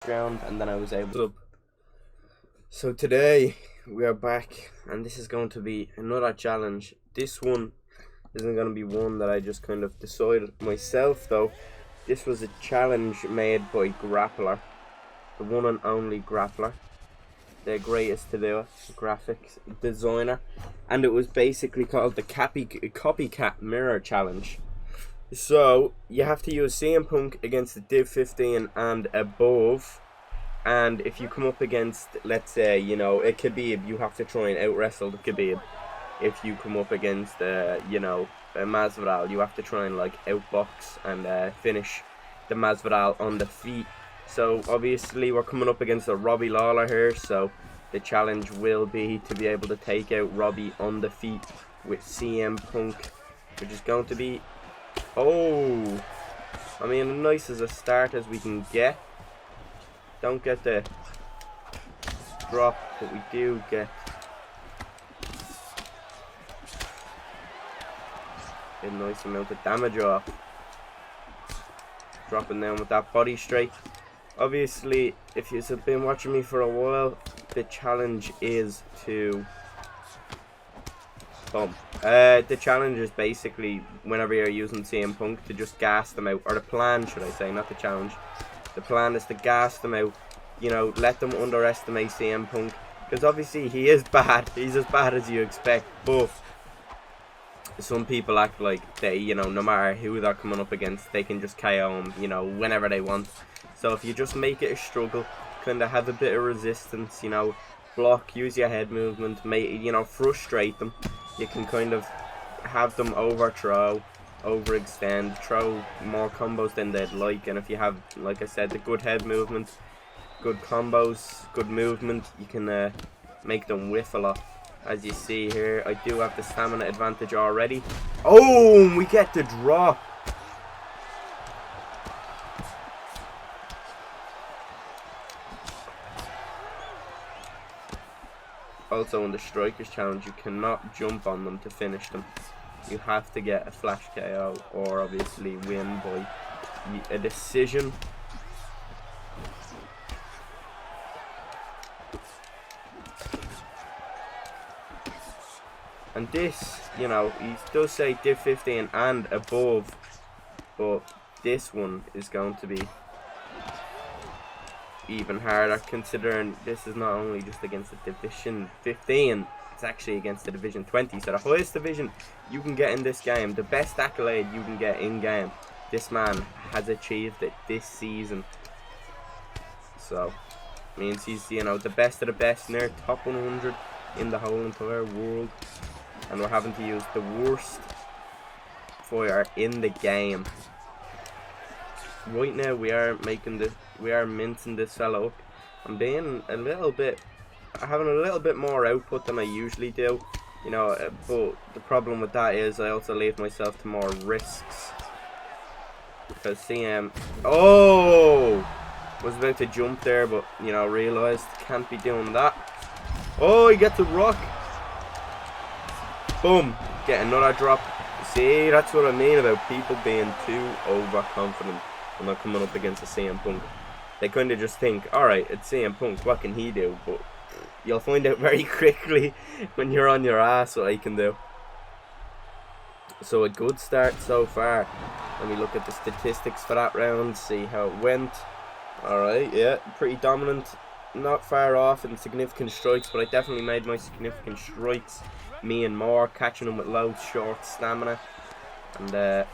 round, and then I was able to. So today we are back, and this is going to be another challenge. This one isn't going to be one that I just kind of decided myself, though. This was a challenge made by Grappler, the one and only Grappler, the greatest to do it, graphics designer, and it was basically called the Copycat Mirror Challenge. So you have to use CM Punk against the Div 15 and above, and if you come up against, let's say, you know, a Khabib, you have to try and out wrestle the Khabib. If you come up against, you know, a Masvidal, you have to try and like outbox and finish the Masvidal on the feet. So obviously we're coming up against a Robbie Lawler here, so the challenge will be to be able to take out Robbie on the feet with CM Punk, which is going to be, oh, I mean, nice as a start as we can get. Don't get the drop, but we do get a nice amount of damage off. Dropping down with that body straight. Obviously, if you've been watching me for a while, the challenge is to the challenge is basically, whenever you're using CM Punk, to just gas them out, or the plan, should I say, not the challenge. The plan is to gas them out, you know, let them underestimate CM Punk, because obviously he is bad, he's as bad as you expect, but some people act like they, you know, no matter who they're coming up against, they can just KO him, you know, whenever they want. So if you just make it a struggle, kind of have a bit of resistance, you know, block, use your head movement, make, you know, frustrate them, you can kind of have them overthrow, overextend, throw more combos than they'd like. And if you have, like I said, the good head movement, good combos, good movement, you can make them whiff a lot. As you see here, I do have the stamina advantage already. Oh, we get the drop. Also in the Strikers Challenge, you cannot jump on them to finish them. You have to get a flash KO or obviously win by a decision. And this, you know, he does say Div 15 and above, but this one is going to be even harder, considering this is not only just against the Division 15, it's actually against the Division 20. So the highest division you can get in this game, the best accolade you can get in game, this man has achieved it this season. So means he's, you know, the best of the best, near top 100 in the whole entire world. And we're having to use the worst fire in the game. Right now we are mincing this fellow up. I'm being having a little bit more output than I usually do, you know, but the problem with that is I also leave myself to more risks. Because CM, oh, was about to jump there, but, you know, realised can't be doing that. Oh, he gets a rock. Boom, get another drop. See, that's what I mean about people being too overconfident when they're coming up against a CM Punk. They kind of just think, alright, it's CM Punk, what can he do? But you'll find out very quickly when you're on your ass what he can do. So a good start so far. Let me look at the statistics for that round, see how it went. Alright, yeah, pretty dominant. Not far off in significant strikes, but I definitely made my significant strikes. Me and more, catching him with low, short stamina. And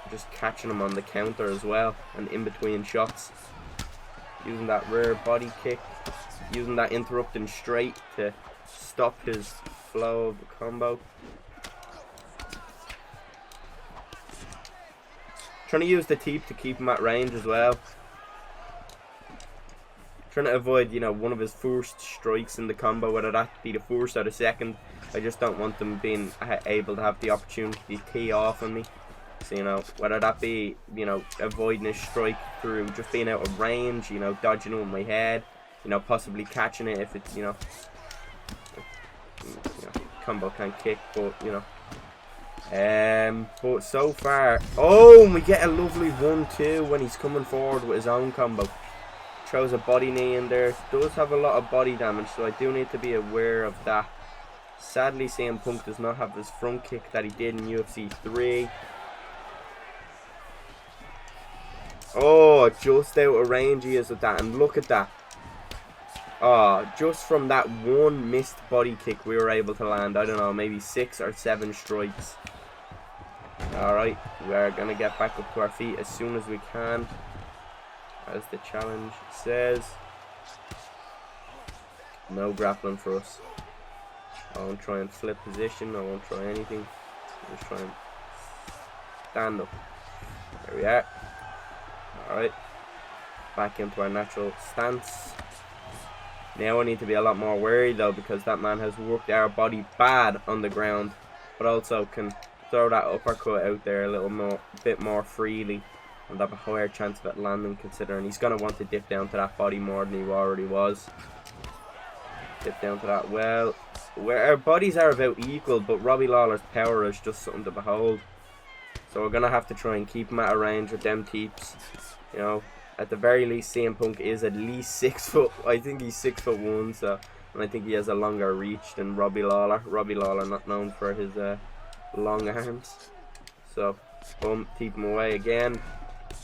just catching him on the counter as well, and in between shots. Using that rear body kick, using that interrupting straight to stop his flow of the combo. Trying to use the teep to keep him at range as well. Trying to avoid, you know, one of his first strikes in the combo, whether that be the first or the second. I just don't want them being able to have the opportunity to tee off on me. So, you know, whether that be, you know, avoiding a strike through just being out of range, you know, dodging it with my head, you know, possibly catching it if it's, you know, combo can't kick, but, you know. But so far, oh, we get a lovely 1-2 when he's coming forward with his own combo. throws a body knee in there. Does have a lot of body damage, so I do need to be aware of that. Sadly, CM Punk does not have his front kick that he did in UFC 3. Oh, just out of range he is with that, and look at that. Oh, just from that one missed body kick we were able to land, I don't know, maybe 6 or 7 strikes. Alright, we're going to get back up to our feet as soon as we can, as the challenge says. No grappling for us. I won't try and flip position, I won't try anything. I'll just try and stand up. There we are. Alright, back into our natural stance. Now I need to be a lot more wary though, because that man has worked our body bad on the ground, but also can throw that uppercut out there a little bit more freely and have a higher chance of it landing, considering he's going to want to dip down to that body more than he already was. Dip down to that. Well, where our bodies are about equal, but Robbie Lawler's power is just something to behold. So we're going to have to try and keep him at a range with them teeps. You know, at the very least, CM Punk is at least 6 foot. I think he's 6'1", so, and I think he has a longer reach than Robbie Lawler. Robbie Lawler not known for his long arms. So, boom, keep him away again.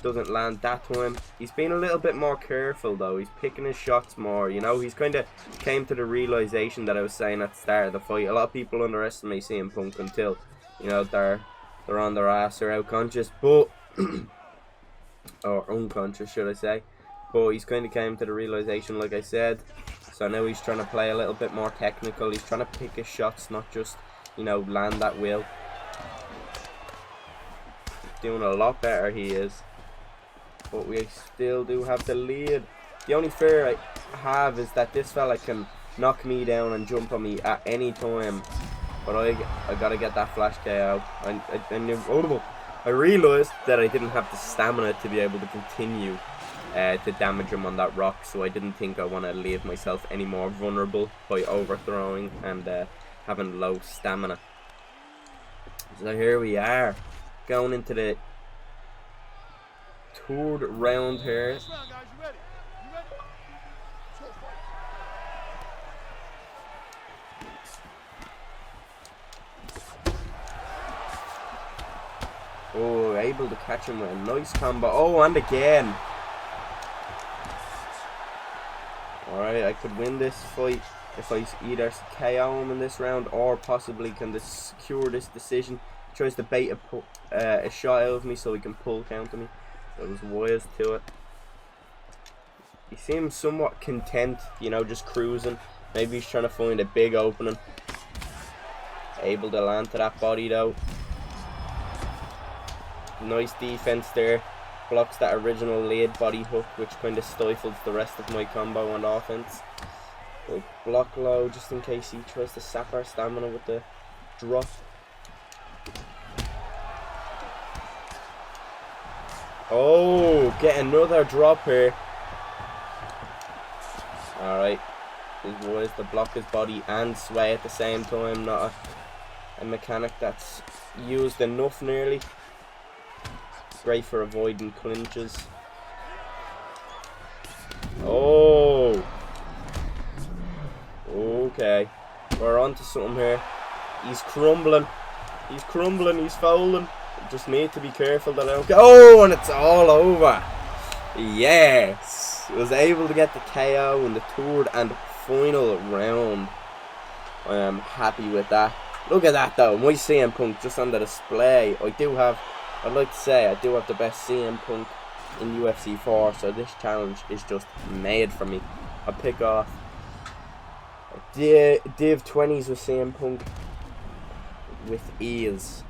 Doesn't land that time. He's been a little bit more careful though. He's picking his shots more. You know, he's kind of came to the realization that I was saying at the start of the fight. A lot of people underestimate CM Punk until, you know, they're on their ass or out conscious, but or unconscious, should I say. But he's kind of came to the realization, like I said. So now he's trying to play a little bit more technical. He's trying to pick his shots, not just, you know, land at will. Doing a lot better, he is. But we still do have the lead. The only fear I have is that this fella can knock me down and jump on me at any time. But I gotta get that flash KO. I realised that I didn't have the stamina to be able to continue to damage him on that rock. So I didn't think I want to leave myself any more vulnerable by overthrowing and having low stamina. So here we are, going into the third round here. Oh, able to catch him with a nice combo. Oh, and again. Alright, I could win this fight if I either KO him in this round or possibly can secure this decision. He tries to bait a shot out of me so he can pull counter me. That was wise to it. He seems somewhat content, you know, just cruising. Maybe he's trying to find a big opening. Able to land to that body though. Nice defense there. Blocks that original lead body hook, which kind of stifles the rest of my combo on offense. We'll block low just in case he tries to sap our stamina with the drop. Oh, get another drop here. Alright. His boys to block his body and sway at the same time. Not a mechanic that's used enough nearly. Great for avoiding clinches. Oh. Okay. We're on to something here. He's crumbling. He's crumbling. He's folding. Just need to be careful that I don't get. Oh, and it's all over. Yes. Was able to get the KO in the third and final round. I am happy with that. Look at that though. My CM Punk just on the display. I'd like to say I do have the best CM Punk in UFC 4, so this challenge is just made for me. I pick off DIV 20's with CM Punk with ease.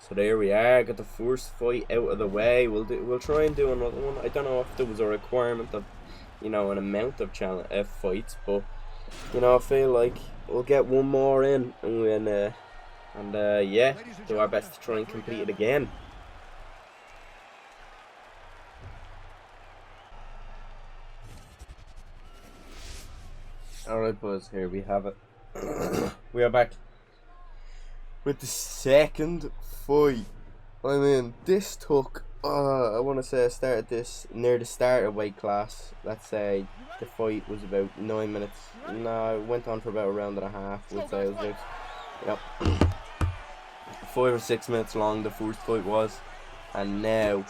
So there we are, got the first fight out of the way. We'll try and do another one. I don't know if there was a requirement of, you know, an amount of fights, but you know, I feel like we'll get one more in and yeah, do our best to try and complete it again. Alright boys, here we have it. We are back with the second fight. I mean, this took I want to say I started this near the start of weight class. Let's say the fight was about 9 minutes. No, it went on for about a round and a half. Would say it was about, 5 or 6 minutes long. The first fight was, and now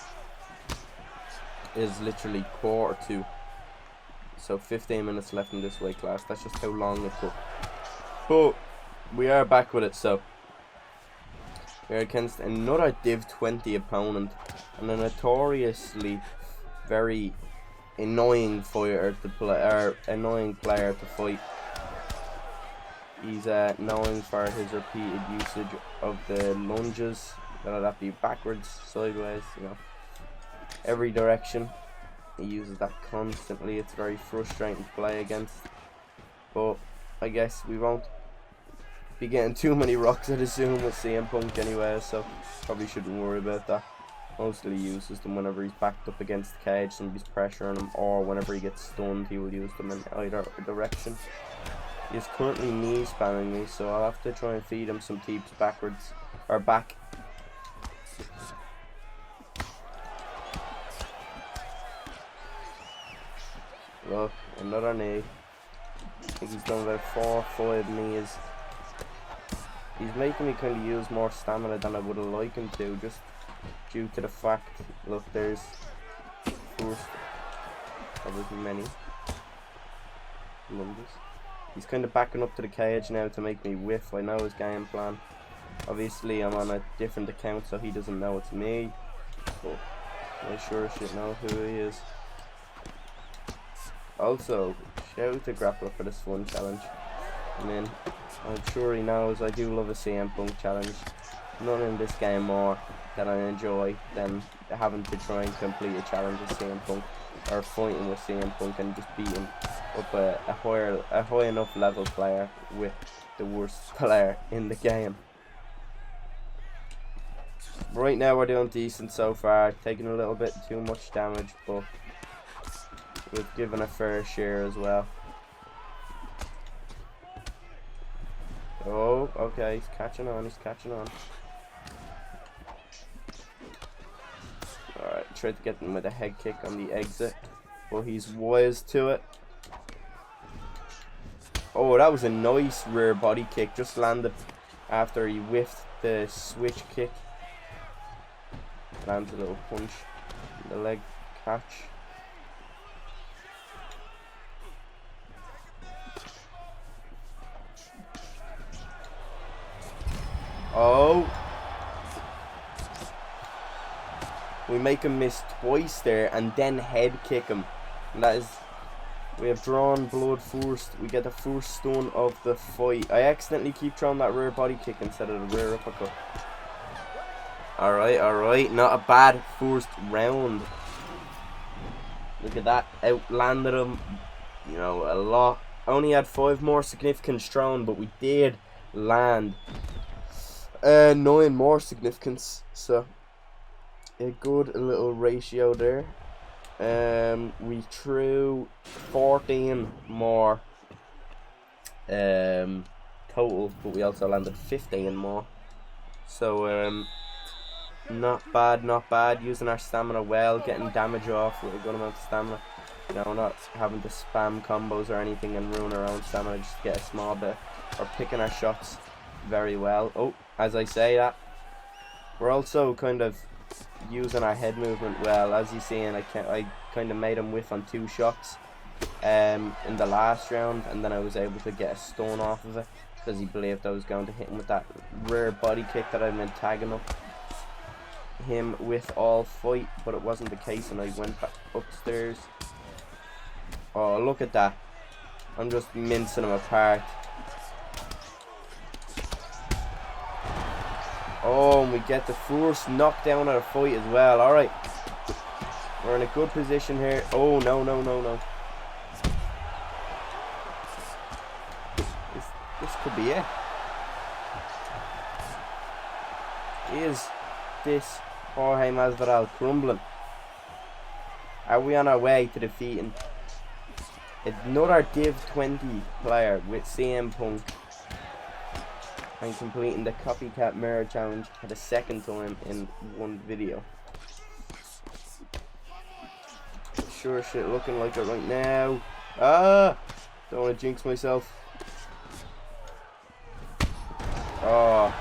is literally quarter to. So 15 minutes left in this weight class. That's just how long it took. But we are back with it. So we're against another Div 20 opponent, and a notoriously very annoying fighter to play, or annoying player to fight. He's known for his repeated usage of the lunges, whether that be backwards, sideways, every direction. He uses that constantly. It's very frustrating to play against, but I guess we won't be getting too many rocks, I'd assume, with CM Punk anyway, so probably shouldn't worry about that. Mostly uses them whenever he's backed up against the cage, somebody's pressuring him, or whenever he gets stunned, he will use them in either direction. He's currently knee spamming me, so I'll have to try and feed him some teeps backwards, or back. Look, another knee. I think he's done about 4 or 5 knees. He's making me kind of use more stamina than I would have liked him to, just due to the fact, look, there's first of many lunges. He's kind of backing up to the cage now to make me whiff. I know his game plan. Obviously, I'm on a different account, so he doesn't know it's me, but I sure should know who he is. Also, shout out to Grappler for this fun challenge. I mean, I'm sure he knows I do love a CM Punk challenge. None in this game more that I enjoy than having to try and complete a challenge with CM Punk, or fighting with CM Punk and just beating up a high enough level player with the worst player in the game. Right now we're doing decent so far, taking a little bit too much damage, but we've given a fair share as well. Oh, okay, he's catching on, Alright, tried to get him with a head kick on the exit, but he's wise to it. Oh, that was a nice rear body kick, just landed after he whiffed the switch kick. Lands a little punch in the leg catch. Oh, we make him miss twice there and then head kick him. And that is, we have drawn blood first. We get the first stun of the fight. I accidentally keep throwing that rear body kick instead of the rear uppercut. Alright, not a bad first round. Look at that, outlanded him, a lot. Only had 5 more significance thrown, but we did land 9 more significance, so a good little ratio there. We threw 14 more total, but we also landed 15 more, so not bad, using our stamina well, getting damage off with a good amount of stamina, not having to spam combos or anything and ruin our own stamina, just get a small bit, or picking our shots very well. Oh, as I say that, we're also kind of using our head movement well. As you see, and I kind of made him whiff on 2 shots in the last round, and then I was able to get a stun off of it because he believed I was going to hit him with that rear body kick that I've been tagging up him with all fight, but it wasn't the case, and I went back upstairs. Oh, look at that, I'm just mincing him apart. Oh, and we get the first knockdown of the fight as well. Alright, we're in a good position here. Oh, no. This could be it. Is this Jorge Masvidal crumbling? Are we on our way to defeating another Div 20 player with CM Punk and completing the copycat mirror challenge for the 2nd time in one video? sure shit looking like it right now. Ah! Don't want to jinx myself. Oh.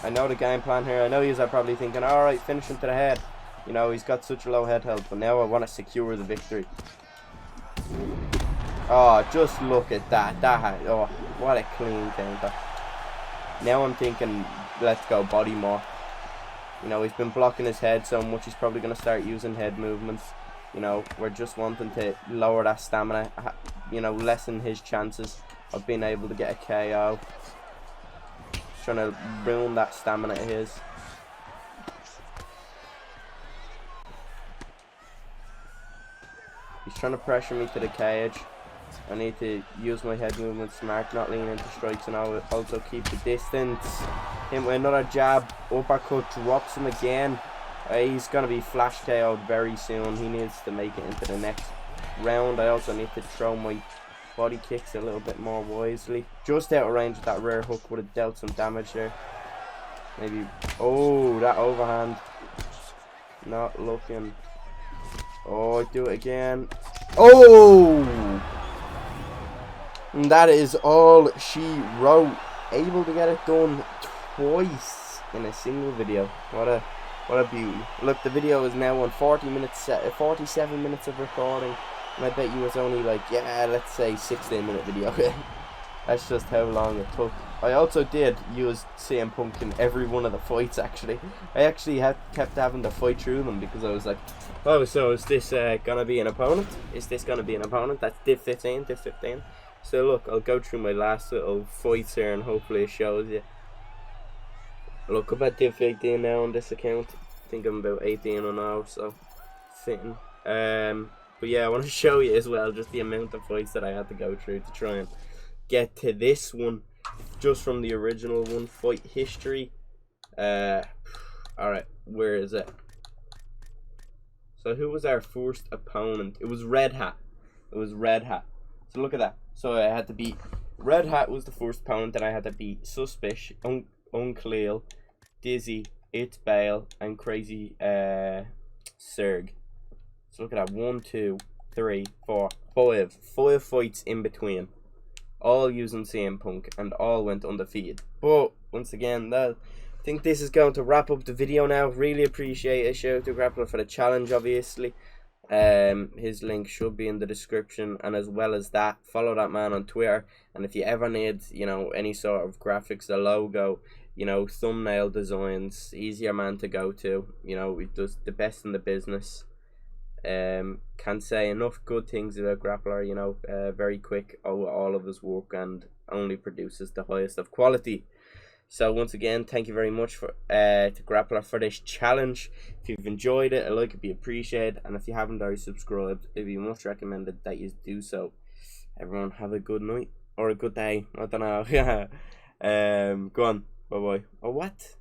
I know the game plan here. I know you're probably thinking, alright, finish him to the head. You know, he's got such a low head health, but now I want to secure the victory. Oh, just look at that. Oh, what a clean counter. Now I'm thinking, let's go body more. You know, he's been blocking his head so much, he's probably going to start using head movements. You know, we're just wanting to lower that stamina, you know, lessen his chances of being able to get a KO. Trying to ruin that stamina of his. He's trying to pressure me to the cage. I need to use my head movement smart, not lean into strikes, and I'll also keep the distance. Him with another jab, uppercut, drops him again. He's going to be flash KO'd very soon. He needs to make it into the next round. I also need to throw my body kicks a little bit more wisely. Just out of range with that rear hook would have dealt some damage there. Maybe. Oh, that overhand. Not looking. Oh, do it again. Oh! And that is all she wrote. Able to get it done twice in a single video. What a beauty. Look, the video is now on 47 minutes of recording. And I bet you it's only like, yeah, let's say 16-minute video. That's just how long it took. I also did use CM Punk in every one of the fights, actually. I actually kept having to fight through them because I was like, oh, so is this going to be an opponent? Is this going to be an opponent? That's Div 15, Div 15. So look, I'll go through my last little fights here and hopefully it shows you. Look, I'm at Div 15 now on this account. I think I'm about 18 or now, so fitting. But yeah, I want to show you as well just the amount of fights that I had to go through to try and get to this one, just from the original one. Fight history. Alright, where is it? So who was our first opponent? It was Red Hat. It was Red Hat. So look at that. So I had to beat Red Hat was the first opponent, and I had to beat Suspicious, Uncleal, Dizzy, It's Bale, and Crazy Serg. So look at that. 1, 2, 3, 4, 5. 5 fights in between. All using CM Punk, and all went undefeated. But once again, I think this is going to wrap up the video now. Really appreciate it. Shout out to Grappler for the challenge, obviously. His link should be in the description, and as well as that, follow that man on Twitter. And if you ever need, you know, any sort of graphics, a logo, you know, thumbnail designs, he's your man to go to. You know, he does the best in the business. Can't say enough good things about Grappler. You know, very quick all of his work, and only produces the highest of quality. So once again, thank you very much for to Grappler for this challenge. If you've enjoyed it, a like would be appreciated, and if you haven't already subscribed, it'd be much recommended that you do so. Everyone have a good night or a good day. I don't know. Go on. Bye bye. Oh, what?